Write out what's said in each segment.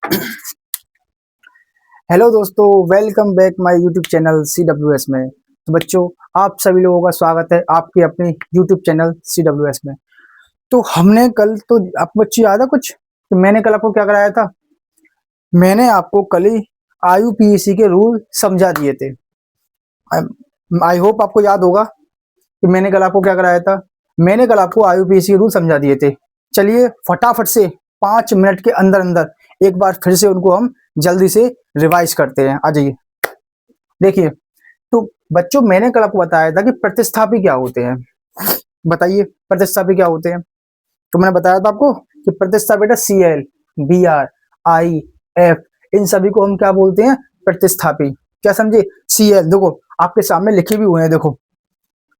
Hello दोस्तों, welcome back my YouTube channel CWS में। तो बच्चों, आप सभी लोगों का स्वागत है आपके अपने यूट्यूब चैनल CWS में। तो हमने कल तो आपको बच्चे याद है कुछ, तो मैंने कल आपको क्या कराया था। मैंने आपको कल ही IUPAC के रूल समझा दिए थे। आई होप आपको याद होगा कि मैंने कल आपको क्या कराया था। मैंने कल आपको IUPAC के रूल समझा दिए थे। चलिए फटाफट से 5 मिनट के अंदर अंदर एक बार फिर से उनको हम जल्दी से रिवाइज करते हैं। आ जाइए। देखिए, तो बच्चों मैंने कल आपको बताया था कि प्रतिस्थापी क्या होते हैं। बताइए प्रतिस्थापी क्या होते हैं। तो मैंने बताया था आपको कि प्रतिस्थापी बेटा CL, BR, IF, इन सभी को हम क्या बोलते हैं, प्रतिस्थापी। क्या समझे। CL देखो आपके सामने लिखे भी हुए हैं। देखो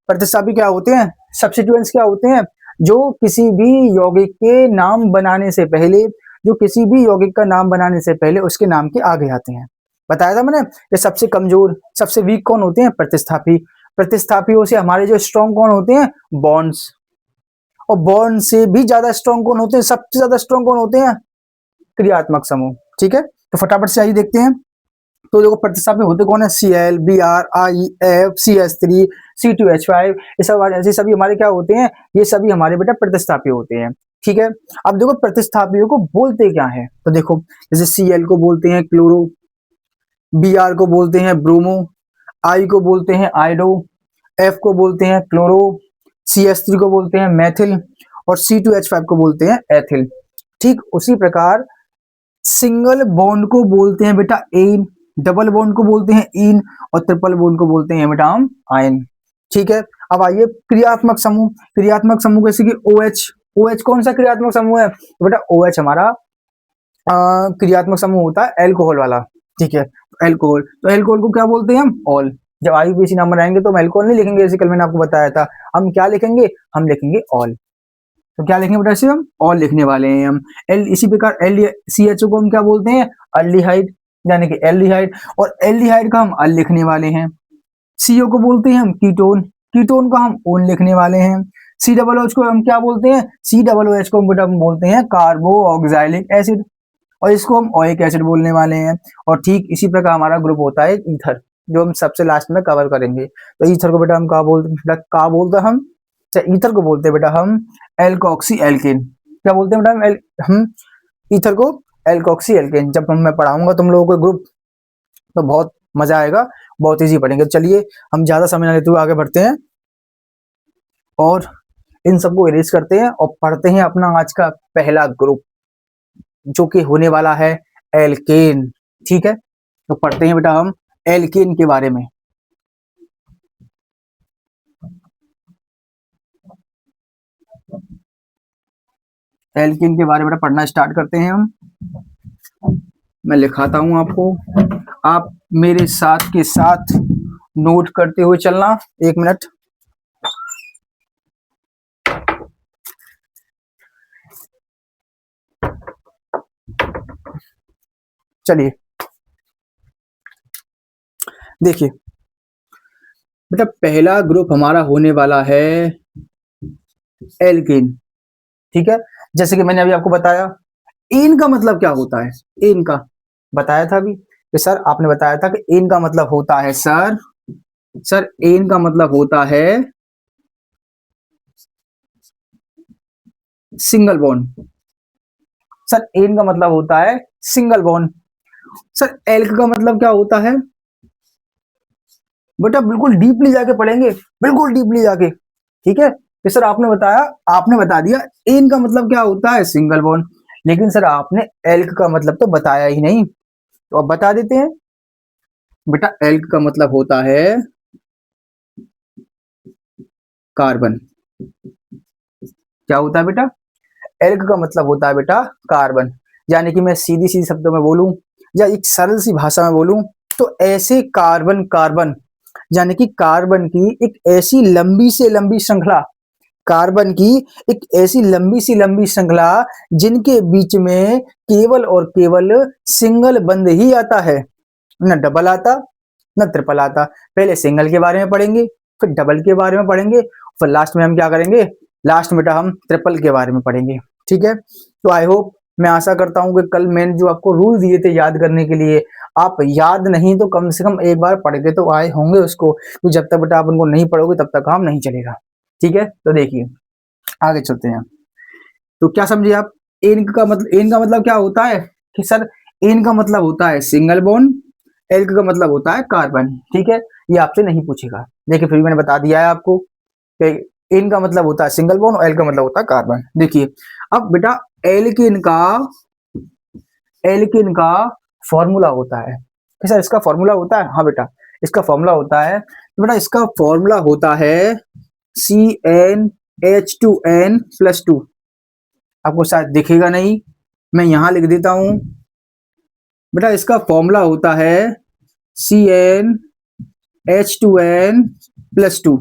प्रतिस्थापी क्या होते हैं, सब्स्टिट्यूएंट्स क्या होते हैं, जो किसी भी यौगिक के नाम बनाने से पहले, जो किसी भी यौगिक का नाम बनाने से पहले उसके नाम के आगे आते हैं। बताया था मैंने कि सबसे कमजोर सबसे वीक कौन होते हैं, प्रतिस्थापी। प्रतिस्थापियों से हमारे जो स्ट्रॉन्ग कौन होते हैं, बॉन्ड्स। और बॉन्ड से भी ज्यादा स्ट्रॉन्ग कौन होते हैं, सबसे ज्यादा स्ट्रॉन्ग कौन होते हैं, क्रियात्मक समूह। ठीक है, तो फटाफट से आइए देखते हैं। तो देखो प्रतिस्थापी होते कौन है, CL, BR, IF, CH3, C2H5, ये सब ऐसे सभी हमारे क्या होते हैं, ये सभी हमारे बेटा प्रतिस्थापी होते हैं। ठीक है, अब देखो प्रतिस्थापियों को बोलते क्या है। तो देखो जैसे CL को बोलते हैं क्लोरो, BR को बोलते हैं ब्रोमो, I को बोलते हैं आइडो, F को बोलते हैं क्लोरो, CH3 को बोलते हैं मैथिल और C2H5 को बोलते हैं एथिल। ठीक उसी प्रकार सिंगल बॉन्ड को बोलते हैं बेटा एन, डबल बॉन्ड को बोलते हैं इन और ट्रिपल बॉन्ड को बोलते हैं बेटा हम आयन। ठीक है, अब आइए क्रियात्मक समूह। क्रियात्मक समूह जैसे कि OH। OH कौन सा क्रियात्मक समूह है, तो बेटा OH हमारा क्रियात्मक समूह होता है एल्कोहल वाला। ठीक है, एल्कोहल, तो एल्कोहल को क्या बोलते हैं हम, ऑल। जब IUPAC नाम बनाएंगे तो हम एल्कोहल नहीं लिखेंगे, जैसे कल मैंने आपको बताया था। हम क्या लिखेंगे, हम लिखेंगे ऑल। तो क्या लिखेंगे बेटा, इसे हम ऑल लिखने वाले हैं हम। एल इसी प्रकार CHO को हम क्या बोलते हैं, अल्डिहाइड, यानी कि एल्डिहाइड। और एल्डिहाइड का हम अल लिखने वाले हैं। CO को बोलते हैं हम कीटोन, कीटोन का हम ओन लिखने वाले हैं। COOH को हम क्या बोलते हैं, COOH को बेटा हम बोलते हैं कार्बो ऑक्सैलिक एसिड, और इसको हम ओइक एसिड बोलने वाले हैं। और ठीक इसी प्रकार हमारा ग्रुप होता है ईथर, जो हम सबसे लास्ट में कवर करेंगे। तो ईथर को बेटा हम क्या बोलते हैं, बेटा क्या बोलते हैं हम, ईथर को बोलते हैं बेटा हम एल्कोक्सी एल्केन। क्या बोलते हैं बेटा हम ईथर को एल्कोक्सी एल्केन। जब मैं पढ़ाऊंगा तुम लोगों को ग्रुप, तो बहुत मजा आएगा, बहुत इजी पढ़ेंगे। चलिए हम ज्यादा समय ना लेते हुए आगे बढ़ते हैं और इन सबको इरेज करते हैं और पढ़ते हैं अपना आज का पहला ग्रुप, जो कि होने वाला है एल्केन। ठीक है, तो पढ़ते हैं बेटा हम एल्केन के बारे में। एल्केन के बारे में बेटा पढ़ना स्टार्ट करते हैं हम। मैं लिखाता हूं आपको, आप मेरे साथ के साथ नोट करते हुए चलना। 1 मिनट। चलिए देखिए बेटा, पहला ग्रुप हमारा होने वाला है एल्केन। ठीक है, जैसे कि मैंने अभी आपको बताया, एन का मतलब क्या होता है, एन का बताया था अभी कि सर आपने बताया था कि एन का मतलब होता है सर एन का मतलब होता है सिंगल बॉन्ड। सर एन का मतलब होता है सिंगल बॉन्ड। सर एल्क का मतलब क्या होता है, बेटा बिल्कुल डीपली जाके पढ़ेंगे, बिल्कुल डीपली जाके। ठीक है, कि सर आपने बताया, आपने बता दिया एन का मतलब क्या होता है, सिंगल बॉन्ड, लेकिन सर आपने एल्क का मतलब तो बताया ही नहीं। तो अब बता देते हैं बेटा, एल्क का मतलब होता है कार्बन। क्या होता है बेटा, एल्क का मतलब होता है बेटा कार्बन। यानी कि मैं सीधी सीधी शब्दों में बोलूं या एक सरल सी भाषा में बोलूं, तो ऐसे कार्बन कार्बन, यानी कि कार्बन की एक ऐसी लंबी से लंबी श्रृंखला, कार्बन की एक ऐसी लंबी सी लंबी श्रृंखला जिनके बीच में केवल और केवल सिंगल बंद ही आता है, न डबल आता न ट्रिपल आता। पहले सिंगल के बारे में पढ़ेंगे, फिर डबल के बारे में पढ़ेंगे, फिर लास्ट में हम क्या करेंगे, लास्ट में बेटा हम ट्रिपल के बारे में पढ़ेंगे। ठीक है, तो आई होप मैं आशा करता हूँ कि कल मैंने जो आपको रूल दिए थे याद करने के लिए, आप याद नहीं तो कम से कम एक बार पढ़ के तो आए होंगे उसको। तो जब तक बेटा आप उनको नहीं पढ़ोगे तब तक काम नहीं चलेगा। ठीक है, तो देखिए आगे चलते हैं। तो क्या समझे आप, एन का मतलब, एन का मतलब क्या होता है कि सर एन का मतलब होता है सिंगल बॉन्ड, एल का मतलब होता है कार्बन। ठीक है, ये आपसे नहीं पूछेगा। देखिए फिर भी मैंने बता दिया है आपको कि एन का मतलब होता है सिंगल बॉन्ड और एल का मतलब होता है कार्बन। देखिए अब बेटा एल्केन का, एल्केन का फॉर्मूला होता है कि सर इसका फॉर्मूला होता है, हाँ बेटा इसका फॉर्मूला होता है। तो बेटा इसका फॉर्मूला होता है CnH2n+2। आपको शायद दिखेगा नहीं, मैं यहां लिख देता हूं। बेटा इसका फॉर्मूला होता है CnH2n+2।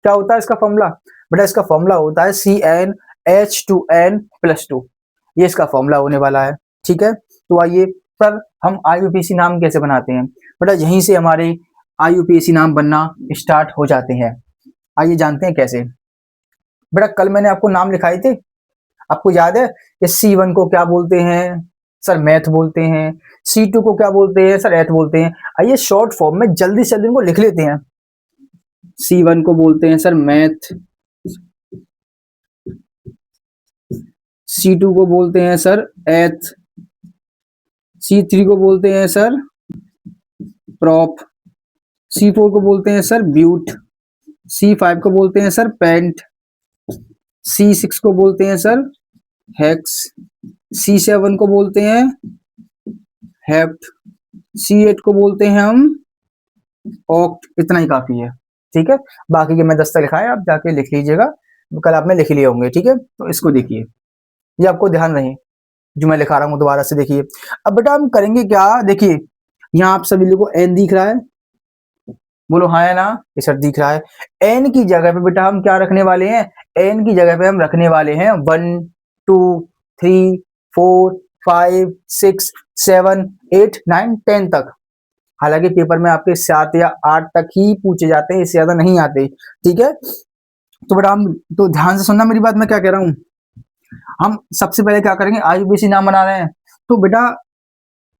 क्या होता है इसका फॉर्मूला? बेटा इसका फॉर्मूला होता है CnH2n+2। ये इसका फॉर्मूला होने वाला है। ठीक है, तो आइए सर हम IUPAC नाम कैसे बनाते हैं? बेटा यहीं से हमारे IUPAC नाम बनना स्टार्ट हो जाते हैं। आइए जानते हैं कैसे। बेटा कल मैंने आपको नाम लिखाए थे, आपको याद है कि C1 को क्या बोलते हैं? सर मैथ बोलते हैं। C2 को क्या बोलते हैं? सर एथ बोलते हैं। आइए शॉर्ट फॉर्म में जल्दी से जल्दी इनको लिख लेते हैं। C1 को बोलते हैं सर मैथ, C2 को बोलते हैं सर एथ, C3 को बोलते हैं सर प्रॉप, C4 को बोलते हैं सर ब्यूट, C5 को बोलते हैं सर पेंट, C6 को बोलते हैं सर हेक्स, C7 को बोलते हैं हेप्ट, C8 को बोलते हैं हम ऑक्ट। इतना ही काफी है। ठीक है, बाकी के मैं 10 तक लिखा है, आप जाके लिख लीजिएगा, कल आपने लिख लिए होंगे। ठीक है, तो इसको देखिए, ये आपको ध्यान रहे जो मैं लिखा रहा हूँ, दोबारा से देखिए। अब बेटा हम करेंगे क्या, देखिए यहाँ आप सभी लोगों को एन दिख रहा है, बोलो हाँ है ना, ये सर दिख रहा है। एन की जगह पे बेटा हम क्या रखने वाले हैं? एन की जगह पे हम रखने वाले हैं 1 2 3 4 5 6 7 8 9 10 तक। हालांकि पेपर में आपके 7 या 8 तक ही पूछे जाते हैं, इससे ज्यादा नहीं आते। ठीक है, तो बेटा हम, तो ध्यान से सुनना मेरी बात, मैं क्या कह रहा हूँ। हम सबसे पहले क्या करेंगे, IUPAC नाम बना रहे हैं। तो बेटा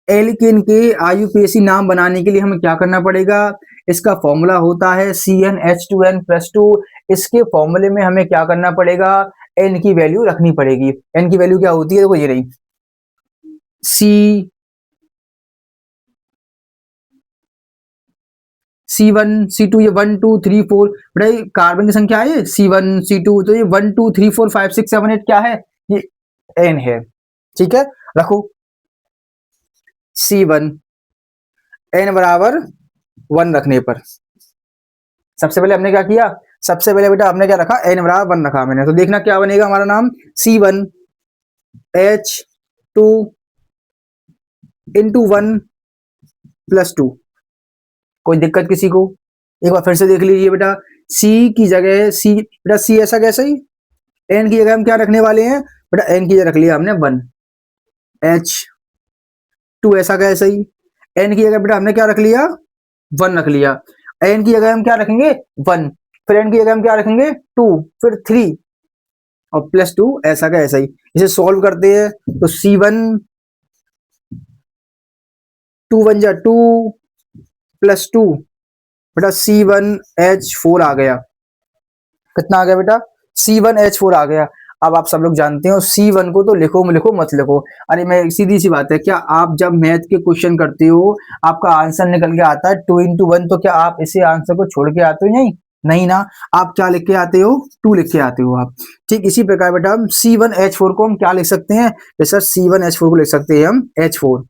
एल्केन के IUPAC नाम बनाने के लिए हमें क्या करना पड़ेगा? इसका फॉर्मूला होता है CnH2n+2। इसके फॉर्मूले में हमें क्या करना पड़ेगा? एन की वैल्यू रखनी पड़ेगी। एन की वैल्यू क्या होती है? देखो ये रही, C1 C2, ये 1 2 3 4, बेटा ये कार्बन की संख्या है, C1 C2, तो ये 1 2 3 4 5 6 7 8 क्या है? ये एन है। ठीक है, रखो C1 एन बराबर 1 रखने पर, सबसे पहले हमने क्या किया, सबसे पहले बेटा हमने क्या रखा, एन बराबर 1 रखा मैंने। तो देखना क्या बनेगा हमारा नाम, C1H2 इंटू 1+2। कोई दिक्कत किसी को? एक बार फिर से देख लीजिए बेटा, सी की जगह सी, बेटा सी ऐसा कैसे ही, एन की जगह हम क्या रखने वाले हैं? बेटा एन की जगह रख लिया हमने 1, H2 ऐसा कैसे ही, एन की जगह बेटा हमने क्या रख लिया? 1 रख लिया। एन की जगह हम क्या रखेंगे? 1, फिर एन की जगह हम क्या रखेंगे? 2, फिर 3 और +2 ऐसा का ऐसा ही। इसे सॉल्व करते हैं तो C1 2 1 जा 2 +2, बेटा C1H4 आ गया। कितना आ गया बेटा? C1H4 आ गया। अब आप सब लोग जानते हो C1 को तो लिखो लिखो मत लिखो। अरे मैं सीधी सी बात है, क्या आप जब मैथ के क्वेश्चन करते हो आपका आंसर निकल के आता है 2 into 1, तो क्या आप इसे आंसर को छोड़ के आते हो? नहीं, नहीं ना, आप क्या लिख के आते हो? 2 लिख के आते हो आप। ठीक इसी प्रकार बेटा हम C1H4 को हम क्या लिख सकते हैं? जैसा C1H4 को लिख सकते हैं हम H4।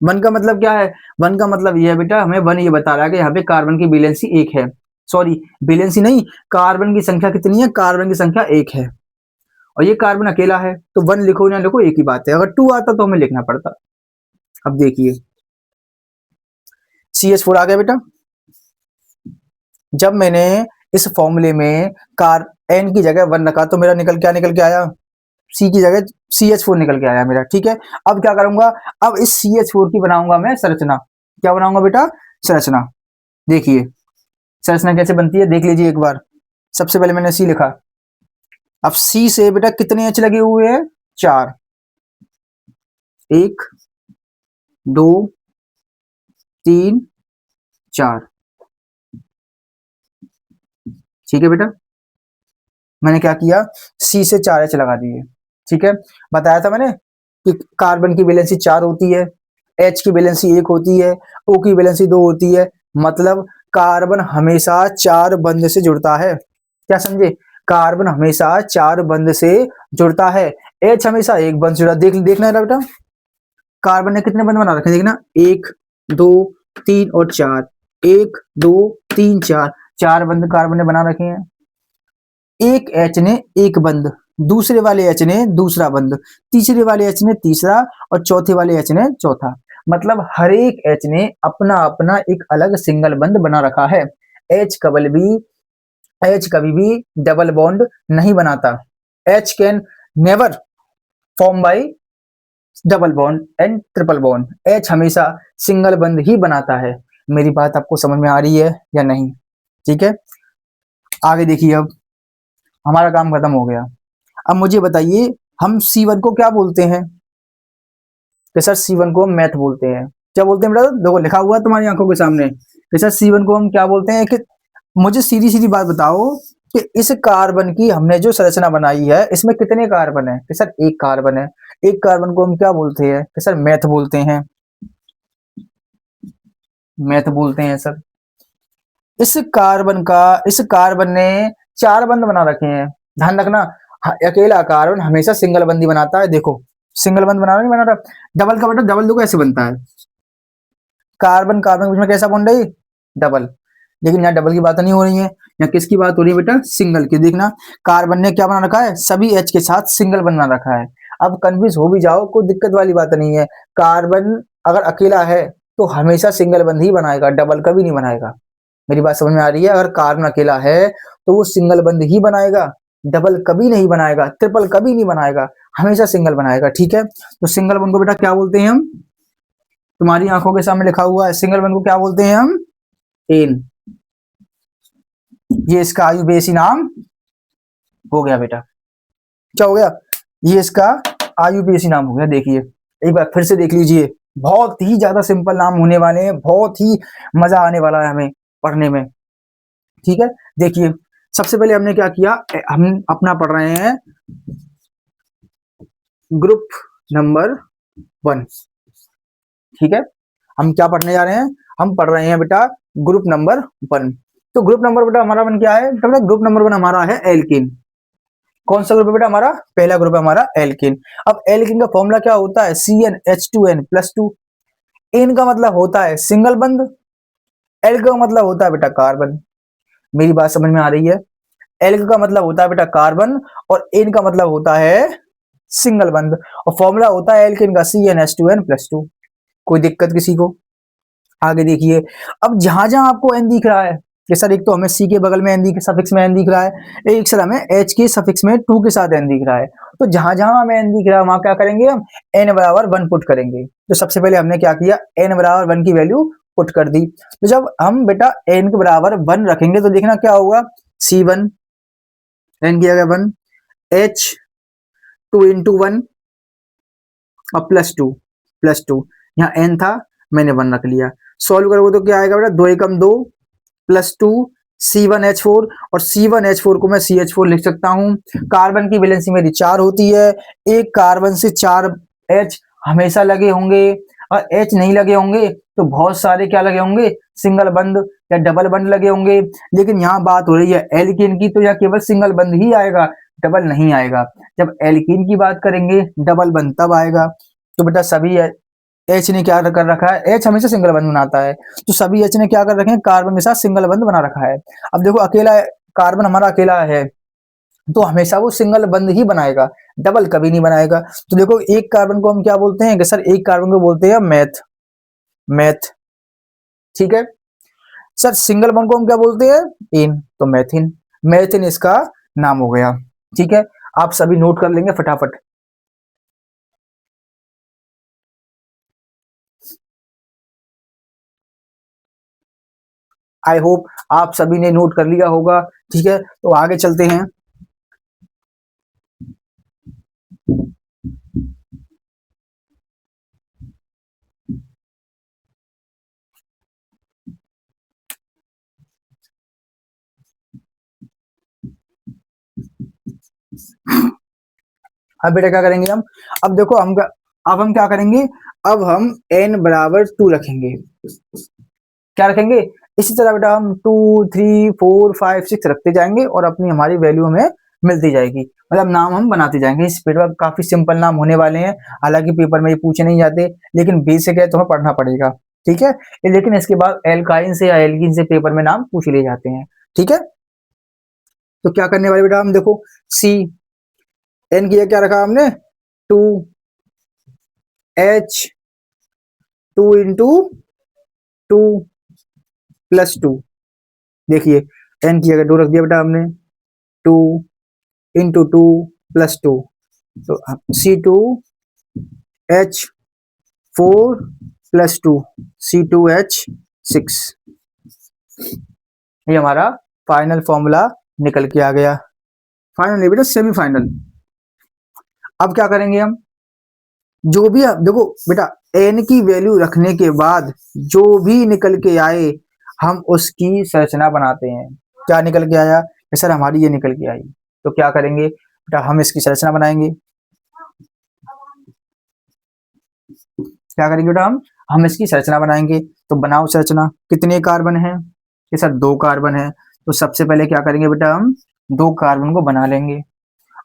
1 का मतलब क्या है? 1 का मतलब ये है बेटा, हमें 1 ये बता रहा है कि यहाँ पे कार्बन की वैलेंसी 1 है, सॉरी वैलेंसी नहीं, कार्बन की संख्या कितनी है? कार्बन की संख्या 1 है और ये कार्बन अकेला है, तो 1 लिखो ना लिखो एक ही बात है। अगर 2 आता तो हमें लिखना पड़ता। अब देखिए CH4 आ गया बेटा। जब मैंने इस फॉर्मूले में कार एन की जगह 1 रखा तो मेरा निकल के आया, सी की जगह CH4 निकल के आया मेरा। ठीक है, अब क्या करूंगा, अब इस CH4 की बनाऊंगा मैं संरचना। क्या बनाऊंगा बेटा? संरचना। देखिए संरचना कैसे बनती है देख लीजिए एक बार। सबसे पहले मैंने सी लिखा, अब सी से बेटा कितने एच लगे हुए हैं? 4। 1 2 3 4। ठीक है बेटा, मैंने क्या किया, सी से 4H लगा दिए। ठीक है, बताया था मैंने कि कार्बन की वैलेंसी 4 होती है, H की वैलेंसी 1 होती है, O की वैलेंसी 2 होती है। मतलब कार्बन हमेशा 4 बंध से जुड़ता है। क्या समझे, कार्बन हमेशा 4 बंध से जुड़ता है, H हमेशा एक बंध से जुड़ा। देखना है बेटा, कार्बन ने कितने बंध बना रखे, देखना 1 2 3 और 4, 1 2 3 4, 4 बंध कार्बन ने बना रखे हैं। एक एच ने एक बंद, दूसरे वाले एच ने दूसरा बंद, तीसरे वाले एच ने तीसरा और चौथे वाले एच ने चौथा। मतलब हर एक एच ने अपना अपना एक अलग सिंगल बंद बना रखा है। एच कभी भी डबल बॉन्ड नहीं बनाता। H can never form by double bond and triple bond. H हमेशा सिंगल बंद ही बनाता है। मेरी बात आपको समझ में आ रही है या नहीं? ठीक है, आगे देखिए, अब हमारा काम खत्म हो गया। अब मुझे बताइए, हम C1 को क्या बोलते हैं? कि सर C1 को हम मैथ बोलते हैं। क्या बोलते हैं बेटा? देखो लिखा हुआ है तुम्हारी आंखों के सामने कि सर C1 को हम क्या बोलते हैं। कि मुझे सीधी सीधी बात बताओ कि इस कार्बन की हमने जो संरचना बनाई है इसमें कितने कार्बन है? कि सर एक कार्बन है। एक कार्बन को हम क्या बोलते हैं? कि सर मैथ बोलते हैं, मैथ बोलते हैं सर। इस कार्बन ने 4 बंध बना रखे हैं। ध्यान रखना, अकेला कार्बन हमेशा सिंगल बंद ही बनाता है। देखो सिंगल बंद बना नहीं बना रहा। डबल का बेटा डबल दो कैसे बनता है? कार्बन कार्बन के बीच में कैसा बॉन्ड है? डबल। लेकिन यहाँ डबल की बात नहीं हो रही है, यहाँ किसकी बात हो रही है बेटा? सिंगल की। देखना कार्बन ने क्या बना रखा है? सभी एच के साथ सिंगल बना रखा है। अब कंफ्यूज हो भी जाओ, कोई दिक्कत वाली बात नहीं है। कार्बन अगर अकेला है तो हमेशा सिंगल बंद ही बनाएगा, डबल कभी नहीं बनाएगा। मेरी बात समझ में आ रही है? अगर कार्बन अकेला है तो वो सिंगल बंद ही बनाएगा, डबल कभी नहीं बनाएगा, ट्रिपल कभी नहीं बनाएगा, हमेशा सिंगल बनाएगा। ठीक है, तो सिंगल बंद को बेटा क्या बोलते हैं हम? तुम्हारी आंखों के सामने लिखा हुआ है, सिंगल बंद को क्या बोलते हैं हम? एन। ये इसका आयुबेसी नाम हो गया बेटा। क्या हो गया? ये इसका आयुबेसी नाम हो गया। देखिए एक बार फिर से देख लीजिए, बहुत ही ज्यादा सिंपल नाम होने वाले हैं, बहुत ही मजा आने वाला है हमें पढ़ने में। ठीक है, देखिए सबसे पहले हमने क्या किया, हम अपना पढ़ रहे हैं ग्रुप नंबर 1। ठीक है, हम क्या पढ़ने जा रहे हैं? हम पढ़ रहे हैं बेटा ग्रुप नंबर 1। तो ग्रुप नंबर बेटा हमारा 1 क्या है? तो ग्रुप नंबर 1 हमारा है एल्किन। कौन सा ग्रुप है बेटा? हमारा पहला ग्रुप है हमारा एल्किन। अब एल्किन का फॉर्मूला क्या होता है? CnH2n+2। एन का मतलब होता है सिंगल बंद, एल का मतलब होता है बेटा कार्बन। मेरी बात समझ में आ रही है? एल का मतलब होता है बेटा कार्बन और एन का मतलब होता है सिंगल बंद, और फॉर्मूला होता है एल्किन का CnH2n+2। कोई दिक्कत किसी को? आगे देखिए, अब जहां जहां आपको एन दिख रहा है कि सर एक तो हमें सी के बगल में एन दिख, सफिक्स में एन दिख रहा है, एक सर हमें एच के सफिक्स में 2 के साथ एन दिख रहा है। तो जहां जहां हमें एन दिख रहा है वहां क्या करेंगे? हम एन बराबर 1 पुट करेंगे। तो सबसे पहले हमने क्या किया? एन बराबर 1 की वैल्यू पुट कर दी। तो जब हम बेटा एन के बराबर 1 रखेंगे तो देखना क्या होगा? C1 एन किया गया 1, एच 2 × 1 और +2 यहाँ एन था, मैंने 1 रख लिया। सॉल्व करोगे तो क्या आएगा बेटा? 2 एकम 2 +2 C1H4, और C1H4 को मैं CH4 लिख सकता हूँ। कार्बन की वैलेंसी मेरी 4 होती है, एक कार्बन से 4 H हमेशा लगे होंगे, और H नहीं लगे होंगे तो बहुत सारे क्या लगे होंगे? सिंगल बंद या डबल बंद लगे होंगे। लेकिन यहाँ बात हो रही है एल्कीन की, तो यहाँ केवल सिंगल बंद ही आएगा, डबल नहीं आएगा। जब एल्कीन की बात करेंगे डबल बंद तब आएगा। तो बेटा सभी एच ने क्या कर रखा है? एच हमेशा सिंगल बंद बनाता है, तो सभी एच ने क्या कर रखे हैं? कार्बन के साथ सिंगल बंद बना रखा है। अब देखो अकेला कार्बन हमारा अकेला है तो हमेशा वो सिंगल बंद ही बनाएगा, डबल कभी नहीं बनाएगा। तो देखो एक कार्बन को हम क्या बोलते हैं? कि सर एक कार्बन को बोलते हैं मैथ, मैथ। ठीक है सर, सिंगल बंद को हम क्या बोलते हैं? इन, तो मैथिन, मैथिन इसका नाम हो गया। ठीक है, आप सभी नोट कर लेंगे फटाफट। आई होप आप सभी ने नोट कर लिया होगा। ठीक है, तो आगे चलते हैं। अब बेटा क्या करेंगे हम, अब देखो अब हम क्या करेंगे, अब हम n बराबर 2 रखेंगे। क्या रखेंगे, इसी तरह बेटा हम 2 3 4 5 6 रखते जाएंगे और अपनी हमारी वैल्यू हमें मिलती जाएगी, मतलब नाम हम बनाते जाएंगे। इस पेपर काफी सिंपल नाम होने वाले हैं, हालांकि पेपर में ये पूछे नहीं जाते, लेकिन बेसिक है तो हमें पढ़ना पड़ेगा, ठीक है। लेकिन इसके बाद एल्काइन से या एल्कीन से पेपर में नाम पूछ लिए जाते हैं, ठीक है। तो क्या करने वाले बेटा हम, देखो सी एन की क्या रखा हमने, 2 H 2 × 2 + 2, देखिए एन की जगह 2 रख दिया बेटा हमने, 2 × 2 + 2, तो C2H4 + 2 C2H6, ये हमारा फाइनल फॉर्मूला निकल के आ गया। फाइनल नहीं बेटा, सेमीफाइनल। अब क्या करेंगे हम, जो भी देखो बेटा एन की वैल्यू रखने के बाद जो भी निकल के आए हम उसकी संरचना बनाते हैं। क्या निकल के आया कि सर हमारी ये निकल के आई, तो क्या करेंगे बेटा, हम इसकी संरचना बनाएंगे। क्या करेंगे बेटा, हम इसकी संरचना बनाएंगे। तो बनाओ संरचना, कितने कार्बन है कि सर 2 कार्बन है, तो सबसे पहले क्या करेंगे बेटा, हम 2 कार्बन को बना लेंगे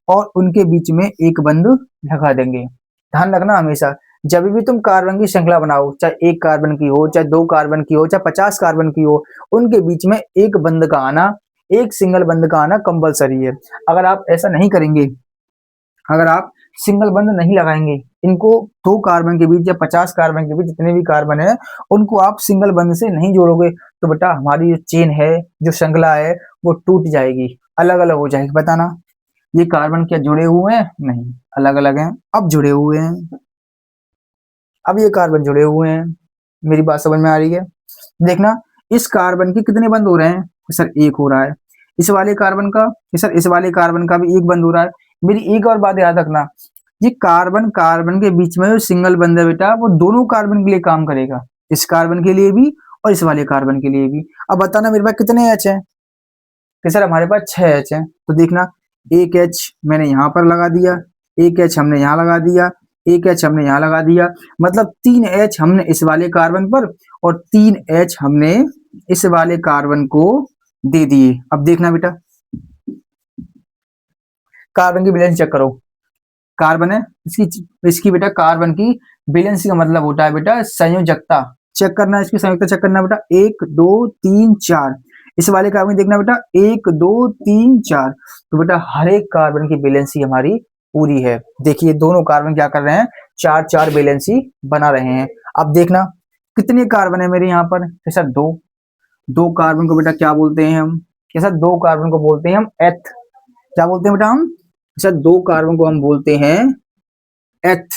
और उनके बीच में एक बंद लगा देंगे। ध्यान रखना हमेशा, जब भी तुम कार्बन की श्रृंखला बनाओ, चाहे 1 कार्बन की हो, चाहे 2 कार्बन की हो, चाहे 50 कार्बन की हो, उनके बीच में एक बंद का आना, एक सिंगल बंद का आना कंपलसरी है। अगर आप ऐसा नहीं करेंगे, अगर आप सिंगल बंद नहीं लगाएंगे, इनको 2 कार्बन के बीच या 50 कार्बन के बीच जितने भी कार्बन है उनको आप सिंगल बंद से नहीं जोड़ोगे, तो बेटा हमारी जो चेन है, जो श्रृंखला है, वो टूट जाएगी, अलग अलग हो जाएगी। बताना, ये कार्बन क्या जुड़े हुए हैं, नहीं, अलग अलग हैं। अब जुड़े हुए हैं, अब ये कार्बन जुड़े हुए हैं, मेरी बात समझ में आ रही है। देखना, इस कार्बन के कितने बंद हो रहे हैं, सर 1 हो रहा है। इस वाले कार्बन का, सर इस वाले कार्बन का भी 1 बंद हो रहा है। मेरी एक और बात याद रखना, ये कार्बन कार्बन के बीच में जो सिंगल बंद है बेटा, वो दोनों कार्बन के लिए काम करेगा, इस कार्बन के लिए भी और इस वाले कार्बन के लिए भी। अब बताना मेरे पास कितने एच है, कि सर हमारे पास 6 एच है। तो देखना, 1 एच मैंने यहाँ पर लगा दिया, 1 एच हमने यहाँ लगा दिया, 1 एच हमने यहाँ लगा दिया, मतलब 3 एच हमने इस वाले कार्बन पर और 3 एच हमने इस वाले कार्बन को दे दिए। अब देखना बेटा, कार्बन की बैलेंस चेक करो, कार्बन है इसकी बेटा कार्बन की बैलेंस का मतलब होता है बेटा संयोजकता। चेक करना, इसकी संयोजकता चेक करना बेटा, 1 2 3 4। इस वाले कार्बन देखना बेटा, 1 2 3 4, तो बेटा हर एक कार्बन की बैलेंसी हमारी पूरी है। देखिए दोनों कार्बन क्या कर रहे हैं, 4 4 बैलेंसी बना रहे हैं। अब देखना कितने कार्बन है मेरे यहाँ पर, सर 2। 2 कार्बन को बेटा क्या बोलते हैं हम, सर 2 कार्बन को बोलते हैं हम एथ। क्या बोलते हैं बेटा हम, सर 2 कार्बन को हम बोलते हैं एथ,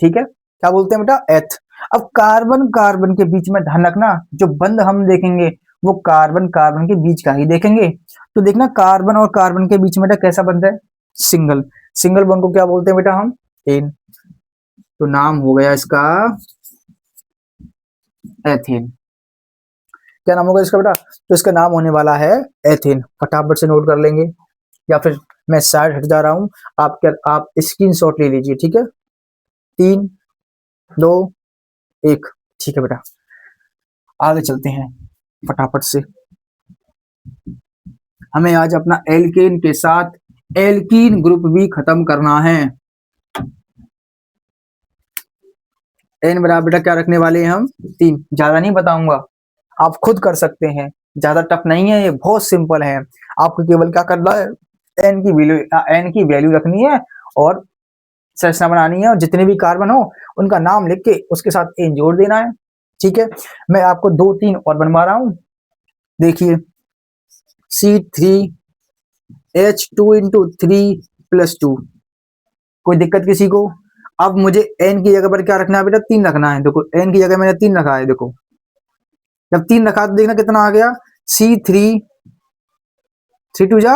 ठीक है। क्या बोलते हैं बेटा, एथ। अब कार्बन कार्बन के बीच में ध्यान रखना, जो बंद हम देखेंगे वो कार्बन कार्बन के बीच का ही देखेंगे। तो देखना कार्बन और कार्बन के बीच में बेटा कैसा बंद है, सिंगल। सिंगल बंद को क्या बोलते हैं बेटा हम, एन। तो नाम हो गया इसका एथेन। क्या नाम होगा इसका बेटा, तो इसका नाम होने वाला है एथेन। फटाफट से नोट कर लेंगे, या फिर मैं साइड हट जा रहा हूं, आप स्क्रीनशॉट ले लीजिए, ठीक है। 3 2 1, ठीक है बेटा। आगे चलते हैं फटाफट से, हमें आज अपना एल्केन के साथ एल्कीन ग्रुप भी खत्म करना है। एन बराबर बेटा क्या रखने वाले हैं हम, 3। ज्यादा नहीं बताऊंगा, आप खुद कर सकते हैं, ज्यादा टफ नहीं है, ये बहुत सिंपल है। आपको केवल क्या करना है, एन की वैल्यू रखनी है और संरचना बनानी है, और जितने भी कार्बन हो उनका नाम लिख के उसके साथ एन जोड़ देना है, ठीक है। मैं आपको 2 3 और बनवा रहा हूं, देखिए C3H2 × 3 + 2, कोई दिक्कत किसी को। अब मुझे एन की जगह पर क्या रखना है बेटा, 3 रखना है। देखो एन की जगह मैंने 3 रखा है, देखो जब 3 रखा तो देखना कितना आ गया, C3 3 2 जा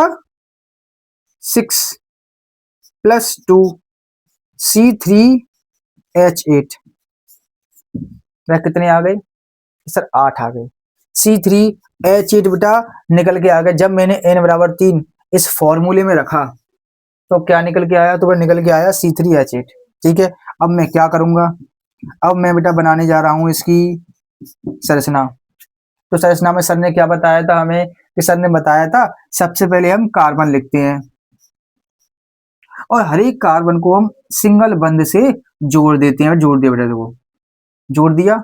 6 + 2 C3H8, कितने आ गए सर, 8 आ गए। C3H8 बेटा निकल के आ गया, जब मैंने n बराबर 3 इस फॉर्मूले में रखा तो क्या निकल के आया, तो वह निकल के आया C3H8। ठीक है, अब मैं क्या करूंगा, अब मैं बेटा बनाने जा रहा हूं इसकी संरचना। तो संरचना में सर ने क्या बताया था हमें, कि सर ने बताया था सबसे पहले हम कार्बन लिखते हैं और हर एक कार्बन को हम सिंगल बंध से जोड़ देते हैं। जोड़ दिया बेटा, देखो जोड़ दिया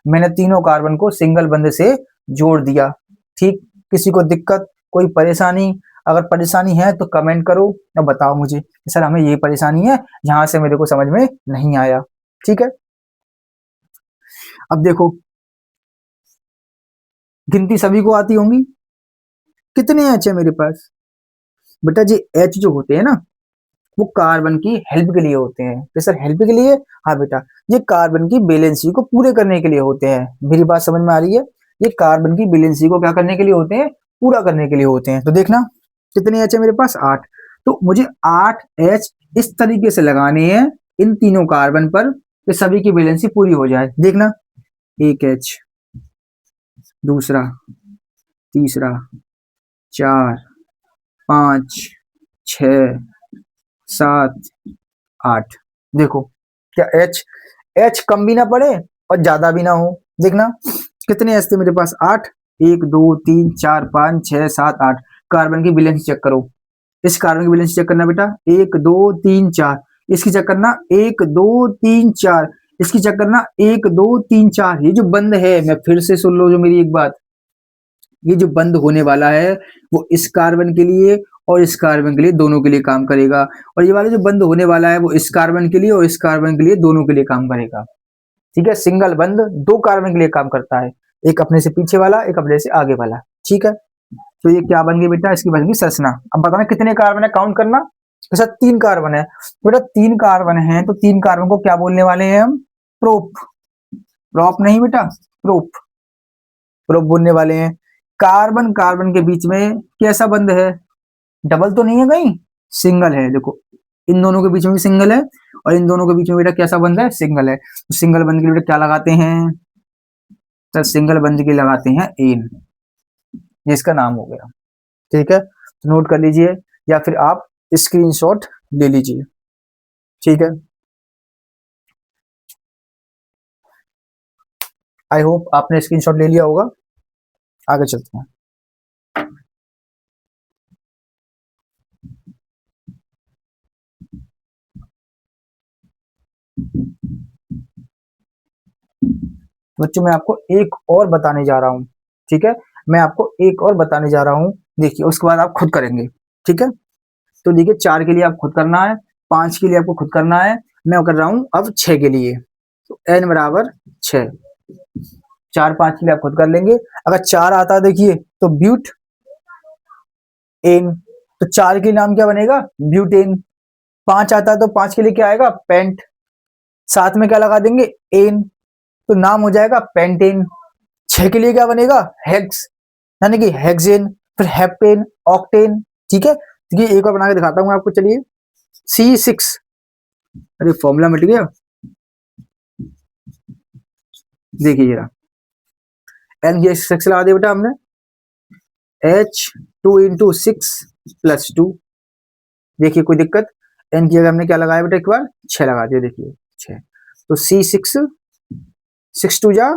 मैंने, तीनों कार्बन को सिंगल बंध से जोड़ दिया। ठीक, किसी को दिक्कत, कोई परेशानी? अगर परेशानी है तो कमेंट करो और बताओ मुझे कि सर हमें ये परेशानी है, यहाँ से मेरे को समझ में नहीं आया। ठीक है, अब देखो गिनती सभी को आती होंगी, कितने एच है मेरे पास बेटा जी? एच जो होते हैं ना, वो कार्बन की हेल्प के लिए होते हैं। तो सर हेल्प के लिए, हाँ बेटा, ये कार्बन की वैलेंसी को पूरे करने के लिए होते हैं। मेरी बात समझ में आ रही है? ये कार्बन की वैलेंसी को क्या करने के लिए होते हैं, पूरा करने के लिए होते हैं। तो देखना कितने एच है मेरे पास, 8। तो मुझे 8 एच इस तरीके से लगाने हैं इन तीनों कार्बन पर कि सभी की वैलेंसी पूरी हो जाए। देखना, एक एच, दूसरा, तीसरा, 4, 5, 6, 7, 8। देखो क्या एच, एच कम भी ना पड़े और ज्यादा भी ना हो। देखना कितने एच थे मेरे पास, 8। 1 2 3 4 5 6 7 8। कार्बन की वैलेंसी चेक करो, इस कार्बन की वैलेंसी चेक करना बेटा, 1 2 3 4। इसकी चेक करना 1 2 3 4। इसकी चेक करना 1 2 3 4। ये जो बंद है, मैं फिर से सुन लो जो मेरी एक बात, ये जो बंद होने वाला है वो इस कार्बन के लिए और इस कार्बन के लिए, दोनों के लिए काम करेगा। और ये वाला जो बंद होने वाला है वो इस कार्बन के लिए और इस कार्बन के लिए, दोनों के लिए काम करेगा। ठीक है, सिंगल बंद दो कार्बन के लिए काम करता है, एक अपने से पीछे वाला, एक अपने से आगे वाला। ठीक है, तो ये क्या बन गई बेटा, इसकी बन गई संरचना। अब बताना कितने कार्बन है, काउंट करना। तो सर 3 कार्बन है बेटा, 3 कार्बन है तो 3 कार्बन को क्या बोलने वाले हैं हम, प्रोप। प्रोप नहीं बेटा, प्रोप, प्रोप बोलने वाले हैं। कार्बन कार्बन के बीच में कैसा बंध है, डबल तो नहीं है कहीं, सिंगल है। देखो इन दोनों के बीच में भी सिंगल है और इन दोनों के बीच में बेटा कैसा बंध है, सिंगल है। तो सिंगल बंध के लिए बेटा क्या लगाते हैं, तो सिंगल बंध के लगाते हैं एन, ये इसका नाम हो गया। ठीक है, तो नोट कर लीजिए या फिर आप स्क्रीनशॉट ले लीजिए। ठीक है, आई होप आपने स्क्रीनशॉट ले लिया होगा। आगे चलते हैं। बच्चों मैं आपको एक और बताने जा रहा हूँ। ठीक है, मैं आपको एक और बताने जा रहा हूँ, देखिए उसके बाद आप खुद करेंगे। ठीक है, तो देखिए 4 के लिए आप खुद करना है, 5 के लिए आपको खुद करना है, मैं कर रहा हूँ अब 6 के लिए। तो n बराबर 6, 4 5 के लिए आप खुद कर लेंगे। अगर 4 आता है देखिए तो ब्यूट एन, तो 4 के नाम क्या बनेगा, ब्यूटेन। 5 आता है तो 5 के लिए क्या आएगा, पेंट। साथ में क्या लगा देंगे, एन, तो नाम हो जाएगा पेंटेन। 6 के लिए क्या बनेगा, हेक्स, यानी कि हेक्सेन, फिर हेप्टेन, ऑक्टेन। ठीक है, तो ये एक और बना के दिखाता हूँ आपको, चलिए। C6, अरे फॉर्मूला मिट गया, देखिए जरा, एन ये 6 लगा दिया बेटा हमने, H2 इंटू 6 प्लस 2। देखिए कोई दिक्कत, एन की जगह हमने क्या लगाया बेटा, एक बार 6 लगा दिया, देखिए 6। तो C6, 6 2 जा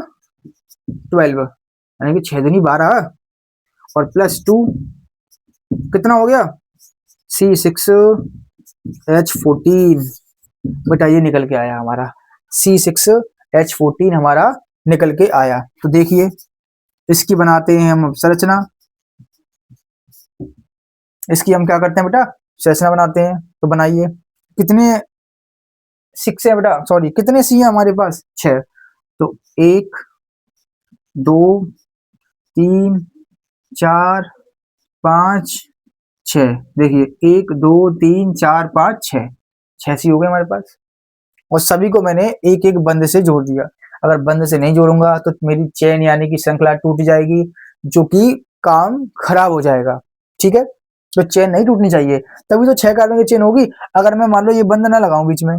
12, यानी कि 6 दूनी 12 और प्लस 2 कितना हो गया, C6H14। बेटा ये निकल के आया हमारा, C6H14 हमारा निकल के आया। तो देखिए इसकी बनाते हैं हम संरचना। इसकी हम क्या करते हैं बेटा, संरचना बनाते हैं। तो बनाइए, कितने 6 है बेटा, सॉरी कितने सी है हमारे पास, 6। तो 1 2 3 4 5 6, देखिए 1 2 3 4 5 6, 6 सी हो गए हमारे पास। और सभी को मैंने एक एक बंद से जोड़ दिया। अगर बंद से नहीं जोड़ूंगा तो मेरी चेन यानी कि श्रृंखला टूट जाएगी, जो कि काम खराब हो जाएगा। ठीक है, तो चेन नहीं टूटनी चाहिए, तभी तो 6 कार्बन की चेन होगी। अगर मैं मान लो ये बंद ना लगाऊं बीच में,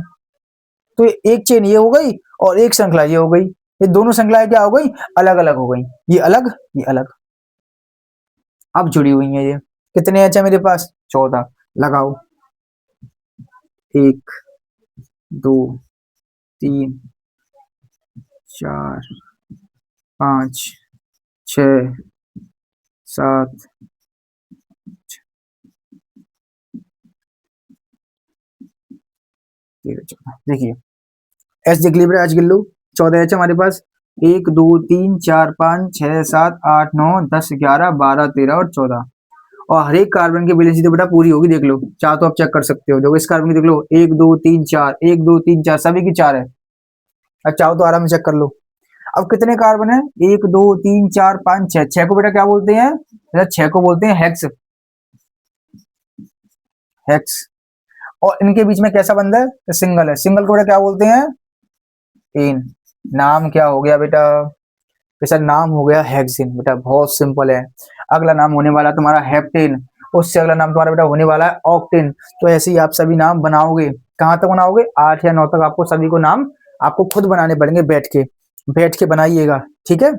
तो एक चेन ये हो गई और एक श्रृंखला ये हो गई, ये दोनों श्रृंखलाएं क्या हो गई, अलग अलग हो गई। ये अलग, ये अलग, अब जुड़ी हुई है ये। कितने एच है मेरे पास? 14। लगाओ, 1 2 3 4 5 6 7। देखिए एच देख लीजिए बेटा, एच गिन लो। 14 एच हमारे पास। 1 2 3 4 5 6 7 8 9 10 11 12 13 और 14। और हर एक कार्बन की वैलेंसी तो बेटा पूरी होगी, देख लो। चार तो आप चेक कर सकते हो, देखो इस कार्बन की देख लो, 1 2 3 4, 1 2 3 4, सभी की 4 है। अब चाहो तो आराम से चेक कर लो। अब कितने कार्बन है? 1 2 3 4 5 6। 6 को बेटा क्या बोलते हैं? बेटा 6 को बोलते हैं हेक्स। हेक्स। और इनके बीच में कैसा बंधा है? तो सिंगल है। सिंगल को बेटा क्या बोलते हैं? एन। नाम क्या हो गया बेटा? बेटा नाम हो गया हेक्सेन। बेटा बहुत सिंपल है। अगला नाम होने वाला तुम्हारा हेप्टेन। उससे अगला नाम तुम्हारा बेटा होने वाला है ऑक्टेन। तो ऐसे ही आप सभी नाम बनाओगे। कहाँ तक बनाओगे? 8 या 9 तक आपको सभी को नाम आपको खुद बनाने पड़ेंगे, बैठ के बनाइएगा, ठीक है।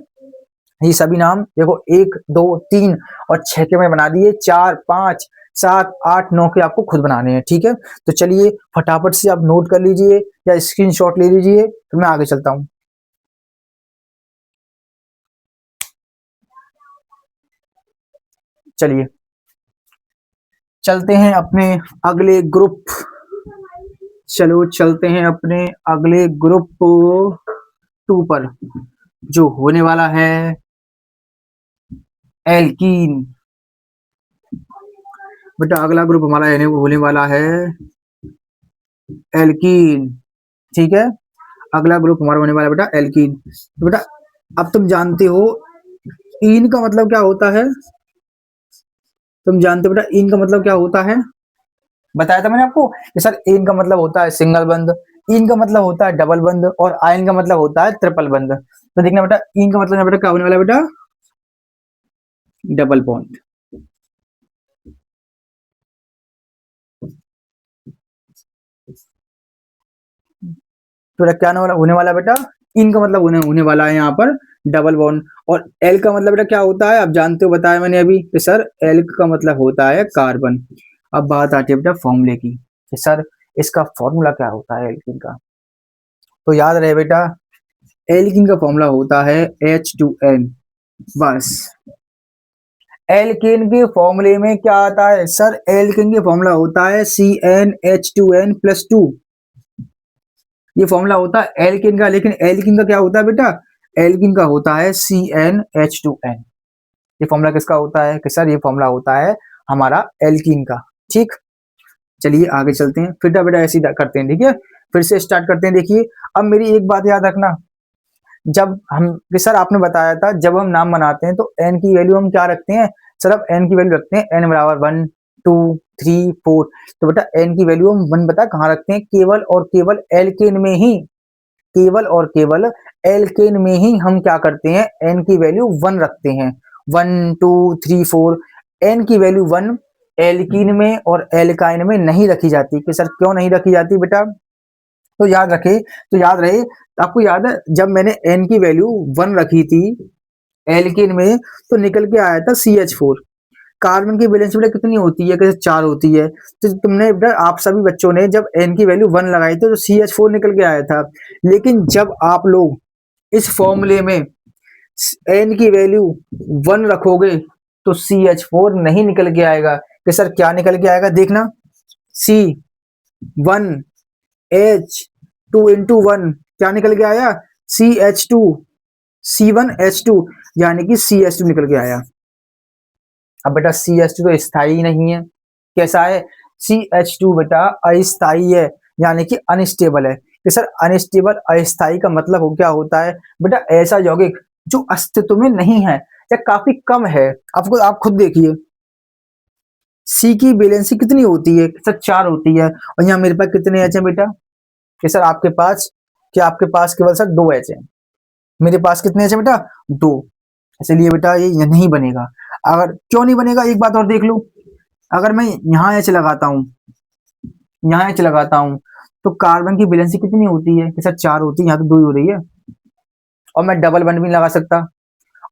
ये सभी नाम देखो, 1 2 3 और 6 के मैं बना दिए, 4 5 7 8 9 के आपको खुद बनाने हैं, ठीक है। तो चलिए फटाफट से आप नोट कर लीजिए या स्क्रीनशॉट ले लीजिए, तो मैं आगे चलता हूँ। चलिए चलते हैं अपने अगले ग्रुप। चलो चलते हैं अपने अगले ग्रुप 2 पर, जो होने वाला है एल्कीन। बेटा अगला ग्रुप हमारा होने वाला है एल्कीन, ठीक है। अगला ग्रुप हमारा होने वाला है बेटा एल्कीन। तो बेटा अब तुम जानते हो इन का मतलब क्या होता है? तुम जानते हो बेटा इन का मतलब क्या होता है? बताया था मैंने आपको कि सर इन का मतलब होता है सिंगल बंद, इन का मतलब होता है डबल बंद, और आयन का मतलब होता है ट्रिपल बंद। तो देखना बेटा इन का मतलब बेटा क्या होने वाला है बेटा? Double bond. तो बेटा क्या होने वाला है बेटा? इन का मतलब होने वाला है यहाँ पर डबल बॉन्ड। और एल का मतलब बेटा क्या होता है? आप जानते हो, बताया मैंने अभी कि सर एल का मतलब होता है कार्बन। अब बात आती है बेटा फॉर्मूले की कि सर इसका फॉर्मूला क्या होता है एल्कीन का। तो याद रहे बेटा, एल्कीन का फॉर्मूला होता है H2N। बस। एल्केन के फॉर्मूले में क्या आता है? सर एल्केन के फॉर्मूला होता है CnH2n+2। ये फॉर्मूला होता है एल्केन का, लेकिन एल्कीन का क्या होता है बेटा? एल्कीन का होता है CnH2n। ये फॉर्मूला किसका होता है? कि सर ये फॉर्मूला होता है हमारा एल्कीन का, ठीक। चलिए आगे चलते हैं, फिर बेटा ऐसे ही करते हैं, ठीक है। फिर से स्टार्ट करते हैं। देखिए अब मेरी एक बात याद रखना, जब हम कि सर आपने बताया था जब हम नाम बनाते हैं तो एन की वैल्यू हम क्या रखते हैं? सर अब एन की वैल्यू रखते हैं एन बराबर 1 2 3 4। तो बेटा एन की वैल्यू हम 1 बता कहाँ रखते हैं? केवल और केवल एल्केन में ही, केवल और केवल एल्केन में ही हम क्या करते हैं? एन की वैल्यू 1 रखते हैं। 1 2 3 4। एन की वैल्यू 1 एल्कीन में और एल्काइन में नहीं रखी जाती। कि सर क्यों नहीं रखी जाती बेटा? तो याद रखे, तो याद रहे, आपको याद है जब मैंने एन की वैल्यू 1 रखी थी एल्केन में, तो निकल के आया था CH4। कार्बन की वैलेंसी बेटा कितनी होती है? कैसे 4 होती है। तो तुमने बेटा आप सभी बच्चों ने जब एन की वैल्यू 1 लगाई थी तो CH4 निकल के आया था। लेकिन जब आप लोग इस फॉर्मूले में एन की वैल्यू 1 रखोगे तो CH4 नहीं निकल के आएगा। कि सर क्या निकल के आएगा? देखना, C1H2 × 1 क्या निकल के आया? CH2, C1H2, यानी कि CH2 निकल के आया। अब बेटा CH2 तो स्थायी नहीं है, कैसा है? CH2 बेटा अस्थाई है, यानी कि अनस्टेबल है। कि सर अनस्टेबल अस्थाई का मतलब क्या होता है? बेटा ऐसा यौगिक जो अस्तित्व में नहीं है या काफी कम है। आपको आप खुद देखिए, सी की वैलेंसी कितनी होती है? सर 4 होती है, और यहाँ मेरे पास कितने एच है बेटा? कि सर आपके पास, क्या आपके पास केवल सर 2 एच है। मेरे पास कितने एच है बेटा? 2। इसलिए बेटा ये नहीं बनेगा। अगर क्यों नहीं बनेगा एक बात और देख लो, अगर मैं यहाँ एच लगाता हूँ, यहाँ एच लगाता हूँ, तो कार्बन की वैलेंसी कितनी होती है? कि सर 4 होती है, यहाँ तो 2 ही हो रही है। और मैं डबल बंद भी नहीं लगा सकता,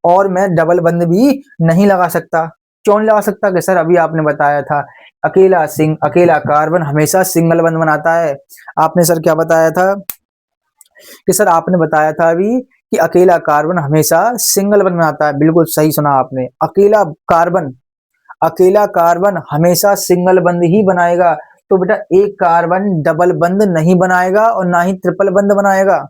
और मैं डबल बंद भी नहीं लगा सकता। क्यों नहीं लगा सकता? कि सर अभी आपने बताया था अकेला कार्बन हमेशा सिंगल बंध बनाता है। आपने सर क्या बताया था? कि सर आपने बताया था अभी कि अकेला कार्बन हमेशा सिंगल बंध बनाता है। बिल्कुल सही सुना आपने। अकेला कार्बन हमेशा सिंगल बंद ही बनाएगा। तो बेटा एक कार्बन डबल बंद नहीं बनाएगा और ना ही ट्रिपल बंद बनाएगा।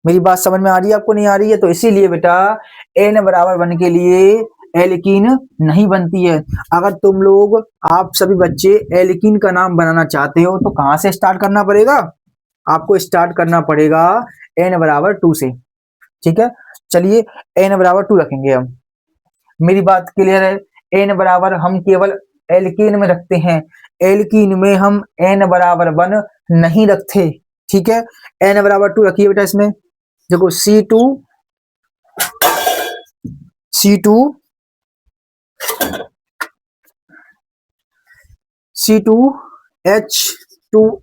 मेरी बात समझ में आ रही है आपको? नहीं आ रही है? तो इसीलिए बेटा n=1 के लिए एल्कीन नहीं बनती है। अगर तुम लोग आप सभी बच्चे एल्कीन का नाम बनाना चाहते हो तो कहां से स्टार्ट करना पड़ेगा? आपको स्टार्ट करना पड़ेगा n=2 से। ठीक है, चलिए n=2 रखेंगे हम। मेरी बात क्लियर है? n= हम केवल एल्कीन में रखते हैं, एल्कीन में हम n=1 नहीं रखते। ठीक है, n=2 रखिए बेटा। इसमें देखो C2H2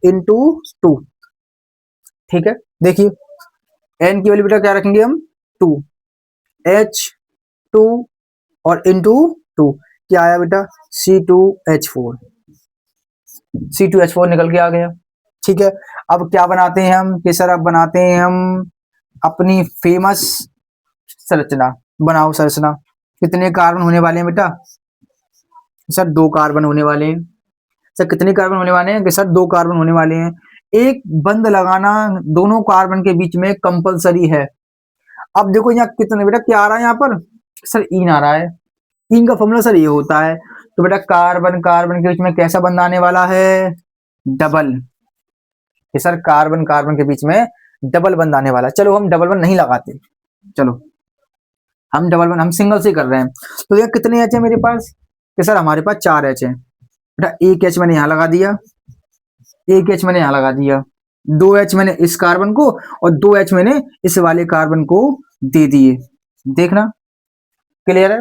इंटू 2। ठीक है, देखिए n की वैल्यू बेटा क्या रखेंगे हम? 2, H2 और इंटू 2 क्या आया बेटा? C2H4। C2H4 निकल के आ गया। ठीक है, अब क्या बनाते हैं हम? कि सर अब बनाते हैं हम अपनी फेमस संरचना। बनाओ संरचना। कितने कार्बन होने वाले हैं बेटा? सर 2 कार्बन होने वाले हैं। सर कितने कार्बन होने वाले हैं? कि सर 2 कार्बन होने वाले हैं। एक बंध लगाना दोनों कार्बन के बीच में कंपलसरी है। अब देखो यहाँ कितने बेटा क्या आ रहा है यहाँ पर? सर इन आ रहा है। इन का फॉर्मूला सर ये होता है। तो बेटा कार्बन कार्बन के बीच में कैसा बंध आने वाला है? डबल। कि सर कार्बन कार्बन के बीच में डबल बंध आने वाला है। चलो हम डबल बंध नहीं लगाते, चलो हम सिंगल से कर रहे हैं। तो ये कितने एच है मेरे पास? कि सर हमारे पास 4 एच है। बेटा एक एच मैंने यहाँ लगा दिया, एक एच मैंने यहाँ लगा दिया, 2 एच मैंने इस कार्बन को और 2 एच मैंने इस वाले कार्बन को दे दिए। देखना क्लियर है?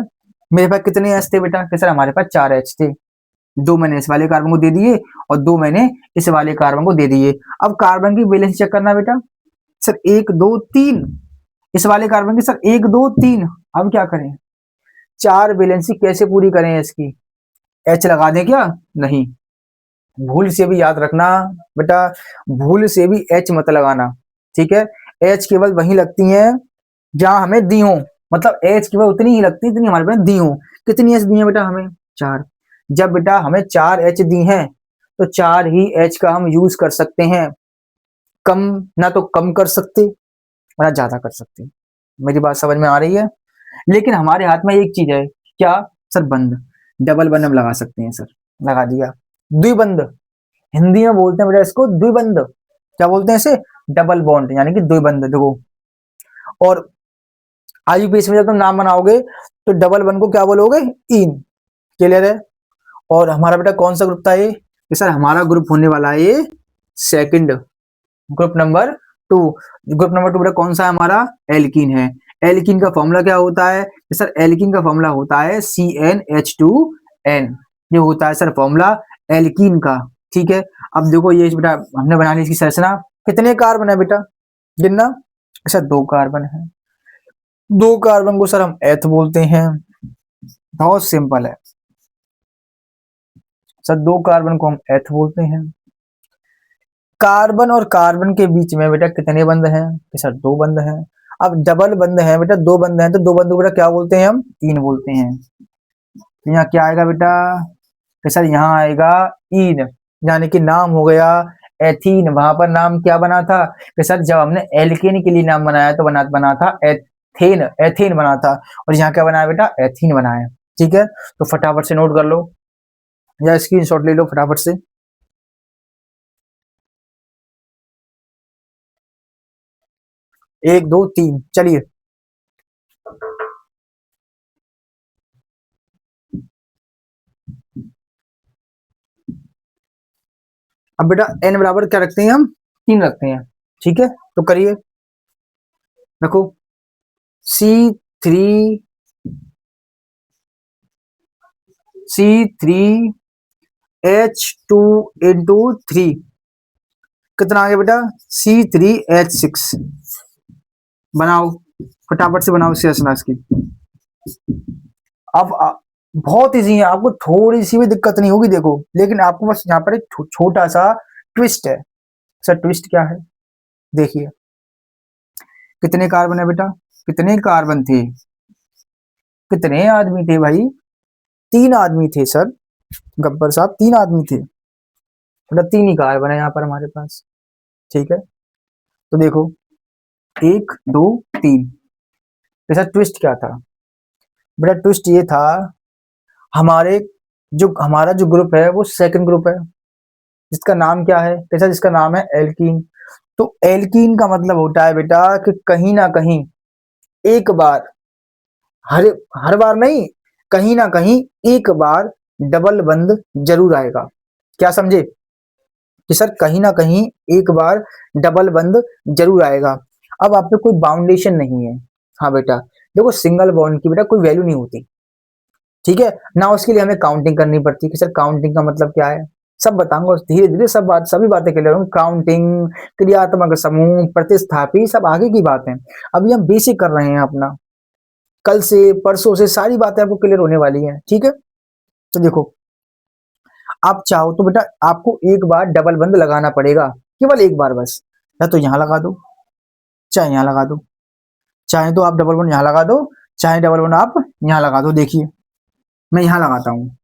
मेरे पास कितने एच थे बेटा? कि सर हमारे पास 4 एच थे। 2 मैंने इस वाले कार्बन को दे दिए और 2 मैंने इस वाले कार्बन को दे दिए। अब कार्बन की वैलेंसी चेक करना बेटा। सर 1 2 3 इस वाले कार्बन की, सर 1 2 3। अब क्या करें? 4 वैलेंसी कैसे पूरी करें इसकी? एच लगा दें क्या? नहीं, भूल से भी याद रखना बेटा, भूल से भी एच मत लगाना। ठीक है, एच केवल वही लगती है जहां हमें दी हो। मतलब एच केवल उतनी ही लगती है जितनी हमारे पास दी हो। कितनी एच दी है बेटा हमें? 4। जब बेटा हमें 4 एच दी हैं तो 4 ही एच का हम यूज कर सकते हैं। कम ना तो कम कर सकते ना ज्यादा कर सकते। मेरी बात समझ में आ रही है? लेकिन हमारे हाथ में एक चीज है, क्या? सर बंद। डबल बंद हम लगा सकते हैं। सर लगा दिया। द्विबंध हिंदी में बोलते हैं बेटा इसको, द्विबंध। क्या बोलते हैं इसे? डबल बॉन्ड, यानी कि द्विबंध। देखो, और आईयूपीएस में जब तुम नाम बनाओगे तो डबल बंध को क्या बोलोगे? इन। क्लियर है? और हमारा बेटा कौन सा ग्रुप था ये? सर हमारा ग्रुप होने वाला है ये second, group number 2। Group number 2 बेटा कौन सा है हमारा? एल्कीन है। एल्कीन का फॉर्मूला क्या होता है? सर एल्कीन का फॉर्मूला होता है CnH2n। ये होता है सर फॉर्मूला एल्कीन का। ठीक है, अब देखो ये बेटा हमने बना ली इसकी संरचना। कितने कार्बन है बेटा? गिनना। अच्छा 2 कार्बन है। 2 कार्बन को सर हम एथ बोलते हैं। बहुत सिंपल है सर, 2 कार्बन को हम एथ बोलते हैं। कार्बन और कार्बन के बीच में बेटा कितने बंध हैं? सर 2 बंध हैं। अब डबल बंध है बेटा, 2 बंध हैं तो 2 बंध को बेटा क्या बोलते हैं हम? 3 बोलते हैं। तो यहाँ क्या आएगा बेटा? कि सर यहाँ आएगा इन, यानी कि नाम हो गया एथीन। वहां पर नाम क्या बना था? कि सर जब हमने एल्केन के लिए नाम बनाया तो बना था एथेन, एथेन बना था। और यहाँ क्या बनाया बेटा? एथीन बनाया। ठीक है, तो फटाफट से नोट कर लो या स्क्रीनशॉट ले लो फटाफट से। 1 2 3 चलिए। अब बेटा n बराबर क्या रखते हैं हम? 3 रखते हैं। ठीक है, तो करिए। देखो C3 C3H2 इंटू 3 कितना आ गया बेटा? C3H6। बनाओ फटाफट से बनाओ शेष नाश की। अब बहुत इजी है, आपको थोड़ी सी भी दिक्कत नहीं होगी देखो, लेकिन आपको बस यहाँ पर एक छोटा सा ट्विस्ट है। सर ट्विस्ट क्या है? देखिए, कितने कार्बन है बेटा, कितने कार्बन थे, कितने आदमी थे भाई, 3 आदमी थे सर, गब्बर साहब 3 आदमी थे, बेटा 3 ही कार्बन है यहाँ पर हमारे पास। ठीक है, तो देखो 1 2 3, ऐसा ट्विस्ट क्या था बेटा? ट्विस्ट ये था, हमारे हमारा जो ग्रुप है वो सेकंड ग्रुप है, जिसका नाम क्या है कैसा, जिसका नाम है एल्कीन। तो एल्कीन का मतलब होता है बेटा कि कहीं ना कहीं एक बार, हर हर बार नहीं, कहीं ना कहीं एक बार डबल बंद जरूर आएगा। क्या समझे? कि सर कहीं ना कहीं एक बार डबल बंद जरूर आएगा। अब आप पे कोई बाउंडेशन नहीं है। हाँ बेटा, देखो सिंगल बॉन्ड की बेटा कोई वैल्यू नहीं होती, ठीक है ना, उसके लिए हमें काउंटिंग करनी पड़ती है कि सर काउंटिंग का मतलब क्या है, सब बताऊंगा धीरे धीरे, सभी बातें क्लियर होंगी। काउंटिंग, क्रियात्मक समूह, प्रतिस्थापी, सब आगे की बात है। अभी हम बेसिक कर रहे हैं अपना, कल से परसों से सारी बातें आपको क्लियर होने वाली हैं। ठीक है, तो देखो, आप चाहो तो बेटा आपको एक बार डबल बंद लगाना पड़ेगा, केवल एक बार बस। या तो यहाँ लगा दो, चाहे यहाँ लगा दो, चाहे तो आप डबल बंद यहाँ लगा दो, चाहे डबल बंद आप यहाँ लगा दो। देखिए मैं यहाँ लगाता हूँ,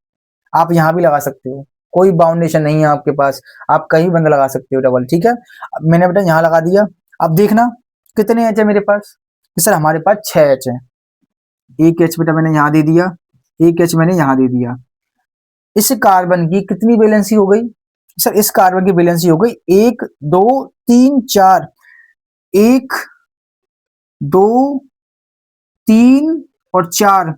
आप यहाँ भी लगा सकते हो, कोई बाउंडेशन नहीं है आपके पास, आप कहीं बंद लगा सकते हो डबल। ठीक है, अब मैंने बेटा यहाँ लगा दिया। अब देखना कितने एच है मेरे पास, सर हमारे पास 6 एच है। एक एच बेटा मैंने यहाँ दे दिया, एक एच मैंने यहाँ दे दिया। इस कार्बन की कितनी वैलेंसी हो गई? सर इस कार्बन की वैलेंसी हो गई 1 2 3 4, 1 2 3 और 4।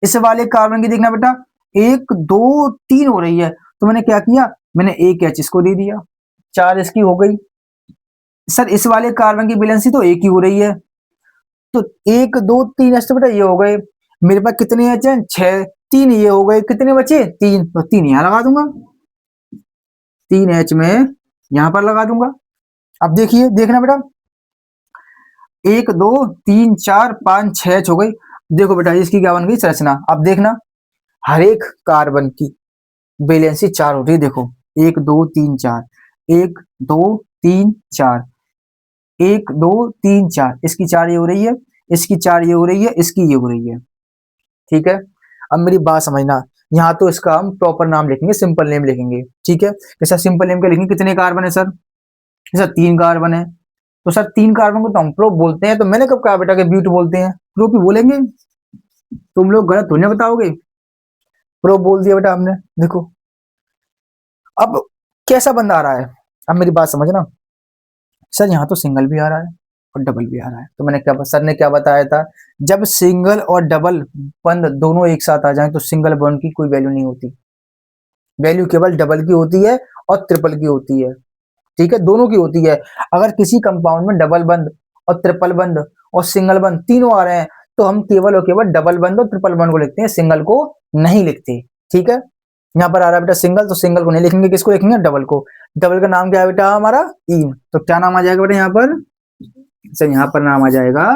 इस वाले कार्बन की देखना बेटा 1 2 3 हो रही है, तो मैंने क्या किया, मैंने एक एच इसको दे दिया, 4 इसकी हो गई। सर इस वाले कार्बन की वैलेंसी तो एक ही हो रही है, तो 1 2 3 एच तो बेटा ये हो गए, मेरे पास कितने एच हैं 6, 3 ये हो गए, कितने बचे 3, तो 3 यहाँ लगा दूंगा, 3 एच में यहाँ पर लगा दूंगा। अब देखिए, देखना बेटा 1 2 3 4 5 6 हो गई। देखो बेटा इसकी क्या बन गई संरचना, अब देखना हर एक कार्बन की वैलेंसी 4 हो रही है। देखो 1 2 3 4, 1 2 3 4, 1 2 3 4, इसकी 4 ये हो रही है, इसकी 4 ये हो रही है, इसकी ये हो रही है। ठीक है, अब मेरी बात समझना, यहाँ तो इसका हम प्रॉपर नाम लिखेंगे, सिंपल नेम लिखेंगे। ठीक है, जैसा सिंपल नेम क्या लिखेंगे, कितने कार्बन है सर? सर 3 कार्बन है, तो सर 3 कार्बन को तो हम प्रोप बोलते हैं, तो मैंने कब कहा बेटा कि ब्यूट बोलते हैं, प्रोप ही बोलेंगे। तुम लोग गलत होने बताओगे, प्रोप बोल दिया बेटा हमने। देखो अब कैसा बंदा आ रहा है, अब मेरी बात समझना, सर यहाँ तो सिंगल भी आ रहा है और डबल भी आ रहा है, तो मैंने क्या, सर ने क्या बताया था, जब सिंगल और डबल बंद दोनों एक साथ आ जाएं तो सिंगल बॉन्ड की कोई वैल्यू नहीं होती, वैल्यू केवल डबल की होती है और ट्रिपल की होती है। ठीक है, दोनों की होती है। अगर किसी कंपाउंड में डबल बंद और ट्रिपल बंद और सिंगल बंद तीनों आ रहे हैं, तो हम केवल और केवल डबल बंद और ट्रिपल बंद को लिखते हैं, सिंगल को नहीं लिखते। ठीक है, यहाँ पर आ रहा है बेटा सिंगल, तो सिंगल को नहीं लिखेंगे, किसको लिखेंगे, डबल को। डबल का नाम क्या है बेटा हमारा, इन, तो क्या नाम आ जाएगा बेटा यहाँ पर, सर यहाँ पर नाम आ जाएगा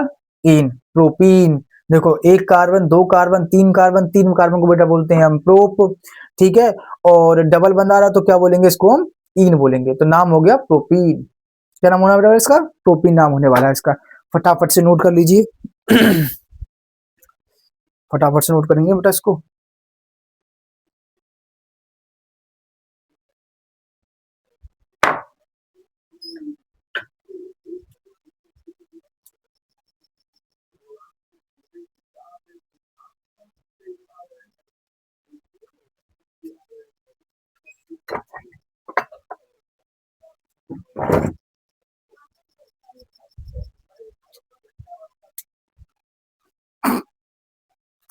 इन, प्रोपीन। देखो 1 कार्बन 2 कार्बन 3 कार्बन, 3 कार्बन को बेटा बोलते हैं हम प्रोप। ठीक है, और डबल बंद आ रहा तो क्या बोलेंगे, इसको हम इन बोलेंगे, तो नाम हो गया प्रोपीन। क्या नाम होना बेटा इसका, प्रोपीन नाम होने वाला है इसका। फटाफट से नोट कर लीजिए फटाफट से नोट करेंगे बेटा इसको।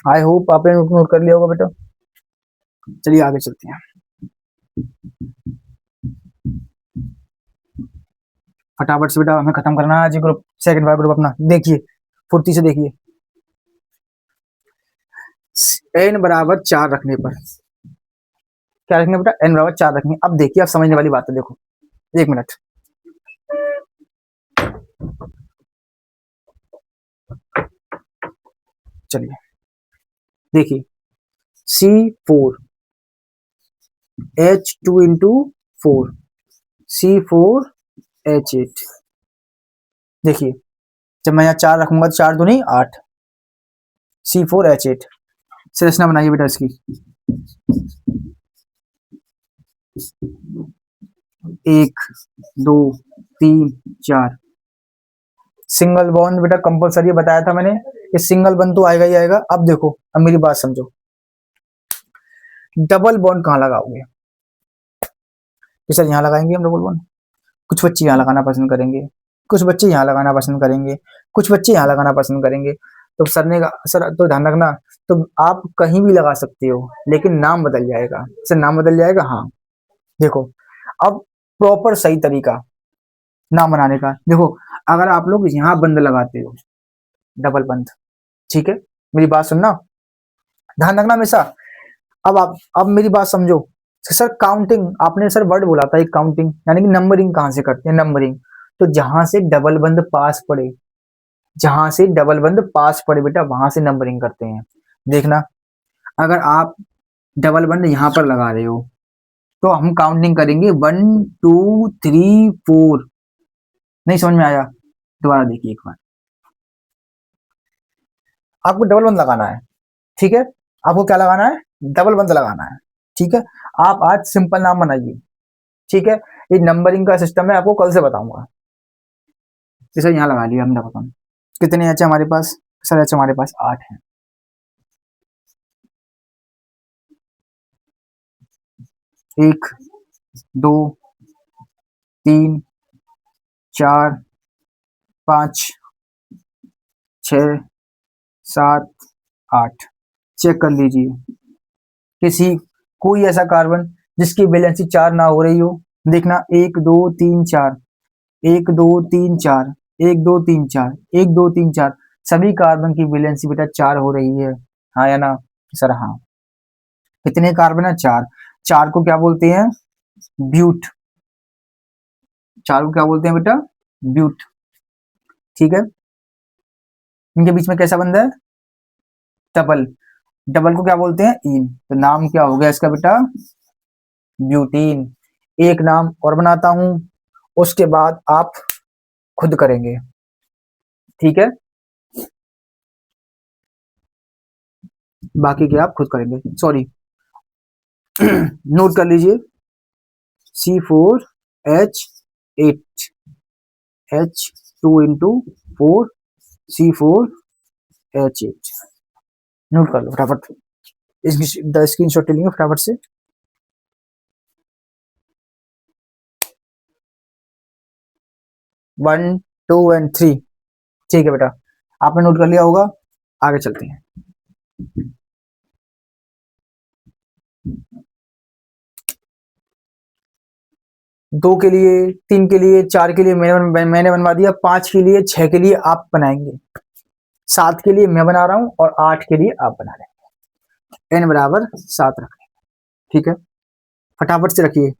आई होप आपने नोट कर लिया होगा बेटा। चलिए आगे चलते हैं, फटाफट से बेटा हमें खत्म करना है आज ग्रुप, सेकंड वाला ग्रुप अपना। देखिए फुर्ती से देखिए, एन बराबर 4 रखने पर क्या रखेंगे बेटा, एन बराबर 4 रखेंगे। अब देखिए, आप समझने वाली बात है, देखो 1 मिनट, चलिए देखिए, C4H2 into 4 C4H8। देखिए जब मैं यहाँ 4 रखूंगा तो 4 दूनी 8 C4H8। संरचना बनाइए बेटा इसकी। 1 2 3 4 सिंगल बॉन्ड बेटा कंपलसरी बताया था मैंने, ये सिंगल बॉन्ड तो आएगा ही आएगा। अब देखो, अब मेरी बात समझो, डबल बॉन्ड कहाँ लगाओगे? सर यहाँ लगाएंगे हम डबल बॉन्ड। कुछ बच्चे यहाँ लगाना पसंद करेंगे, कुछ बच्चे यहाँ लगाना पसंद करेंगे, कुछ बच्चे यहाँ लगाना पसंद करेंगे। तो सर ने कहा सर तो ध्यान रखना, तो आप कहीं भी लगा सकते हो लेकिन नाम बदल जाएगा। सर नाम बदल जाएगा? हाँ। देखो अब प्रॉपर सही तरीका नाम बनाने का, देखो अगर आप लोग यहाँ बंद लगाते हो, डबल बंद, ठीक है, मेरी बात सुनना, ध्यान रखना हमेशा। अब मेरी बात समझो। सर काउंटिंग, आपने सर वर्ड बोला था एक काउंटिंग, यानी कि नंबरिंग कहाँ से करते हैं? नंबरिंग तो जहां से डबल बंद पास पड़े, जहां से डबल बंद पास पड़े बेटा वहां से नंबरिंग करते हैं। देखना अगर आप डबल बंद यहां पर लगा रहे हो तो हम काउंटिंग करेंगे 1 2 3 4। नहीं समझ में आया? दोबारा देखिए एक बार। आपको डबल बंद लगाना है, ठीक है, आपको क्या लगाना है? डबल बंद लगाना है, ठीक है। आप आज सिंपल नाम बनाइए, ठीक है। ये नंबरिंग का सिस्टम है, आपको कल से बताऊंगा। जैसे यहाँ लगा लिया हमने, बताऊँ कितने एच हमारे पास? सर एच हमारे पास 8 है। 1 2 3 4 5 6 7 8। चेक कर लीजिए किसी कोई ऐसा कार्बन जिसकी वैलेंसी 4 ना हो रही हो। देखना 1 2 3 4 1 2 3 4 1 2 3 4 1 2 3 4 सभी कार्बन की वैलेंसी बेटा 4 हो रही है, हाँ या ना? सर हाँ। कितने कार्बन है? 4। 4 को क्या बोलते हैं? ब्यूट। 4 को क्या बोलते हैं बेटा? ब्यूट, ठीक है। इनके बीच में कैसा बंदा है? डबल। डबल को क्या बोलते हैं? इन। तो नाम क्या हो गया इसका बेटा? ब्यूटीन। एक नाम और बनाता हूं, उसके बाद आप खुद करेंगे, ठीक है, बाकी के आप खुद करेंगे, सॉरी। नोट कर लीजिए C4H8 H2 into 4 C4H8। Note कर लो फटाफट, इसकी स्क्रीन शॉट ले लेंगे फटाफट से। 1 2 and 3, ठीक है बेटा, आपने नोट कर लिया होगा। आगे चलते हैं। दो के लिए, 3 के लिए, 4 के लिए मैंने बनवा दिया, 5 के लिए, 6 के लिए आप बनाएंगे, 7 के लिए मैं बना रहा हूं और 8 के लिए आप बना रहे हैं। n बराबर 7 रख लें, ठीक है, फटाफट से रखिए।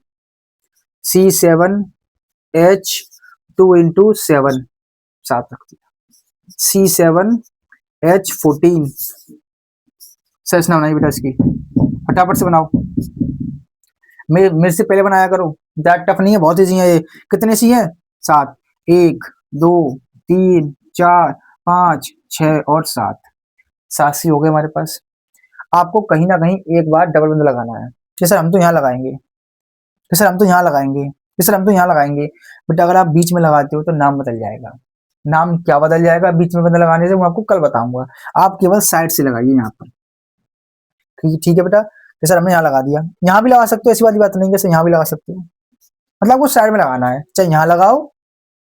C7H2 into 7, 7 रख दिया। C7H14। संरचना बनाइए बेटा इसकी, फटाफट से बनाओ। मेरे से पहले बनाया करो, ज़्यादा टफ नहीं है, बहुत ईजी है ये। कितने सी है? 7। 1 2 3 4 5 6 और 7। 7 सी हो गए हमारे पास। आपको कहीं ना कहीं एक बार डबल बंद लगाना है। जैसे हम तो यहाँ लगाएंगे, जैसे हम तो यहाँ लगाएंगे, जैसे हम तो यहाँ लगाएंगे, बट अगर आप बीच में लगाते हो तो नाम बदल जाएगा। नाम क्या बदल जाएगा बीच में बंद लगाने से? मैं आपको कल बताऊंगा। आप केवल साइड से लगाइए यहाँ पर, ठीक है बेटा। जैसे हमने यहाँ लगा दिया, यहाँ भी लगा सकते हो, ऐसी वाली बात नहीं है, यहाँ भी लगा सकते हो, मतलब आपको साइड में लगाना है, चाहे यहाँ लगाओ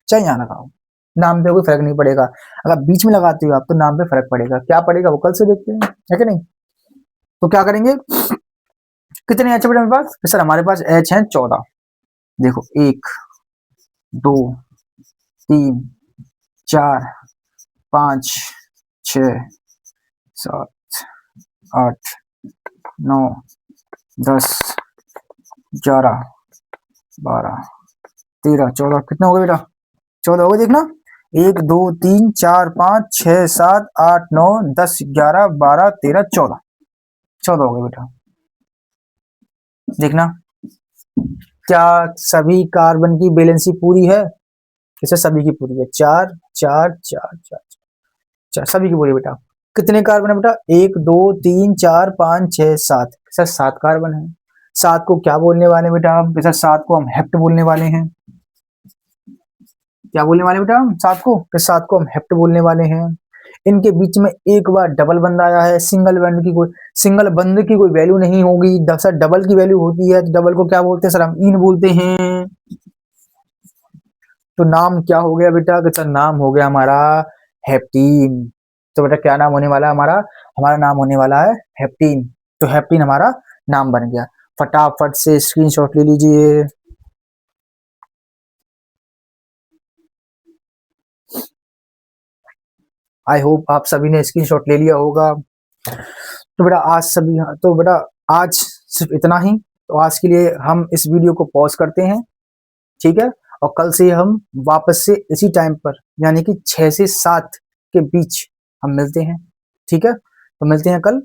चाहे यहाँ लगाओ, नाम पे कोई फर्क नहीं पड़ेगा। अगर बीच में लगाते हो आप तो नाम पे फर्क पड़ेगा। क्या पड़ेगा वो कल से देखते हैं, है कि नहीं? तो क्या करेंगे? कितने एच बेटा हमारे पास? सर हमारे पास एच है 14। देखो 1 2 3 4 5 6 7 8 9 10 11 12 13 14। कितने हो गए बेटा? 14 हो गए। देखना 1 2 3 4 5 6 7 8 9 10 11 12 13 14। 14 हो गए बेटा। देखना, क्या सभी कार्बन की वैलेंसी पूरी है? इसे सभी की पूरी है, 4 4 4 4 4 सभी की पूरी है बेटा। कितने कार्बन है बेटा? 1 2 3 4 5 6 7, सर 7 कार्बन है। 7 को क्या बोलने वाले बेटा हम? सर 7 को हम हेप्ट बोलने वाले हैं। क्या बोलने वाले बेटा हम 7 को? कि 7 को हम हेप्ट बोलने वाले हैं। इनके बीच में एक बार डबल बंद आया है, सिंगल बंद की कोई वैल्यू नहीं होगी। सर डबल की वैल्यू होती है, तो डबल को क्या बोलते हैं सर? हम इन बोलते हैं। तो नाम क्या हो गया बेटा? कि सर नाम हो गया हमारा हेप्टीन। तो बेटा क्या नाम होने वाला है हमारा? हमारा नाम होने वाला है हेप्टीन। तो हेप्टीन हमारा नाम बन गया। फटाफट से स्क्रीनशॉट ले लीजिए। आई होप आप सभी ने स्क्रीनशॉट ले लिया होगा। तो बेटा आज सिर्फ इतना ही। तो आज के लिए हम इस वीडियो को पॉज करते हैं, ठीक है? और कल से हम वापस से इसी टाइम पर, यानी कि 6 से 7 के बीच हम मिलते हैं, ठीक है? तो मिलते हैं कल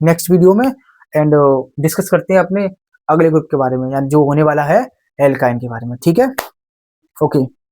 नेक्स्ट वीडियो में, एंड डिस्कस करते हैं अपने अगले ग्रुप के बारे में, यानी जो होने वाला है एल्काइन के बारे में, ठीक है? ओके।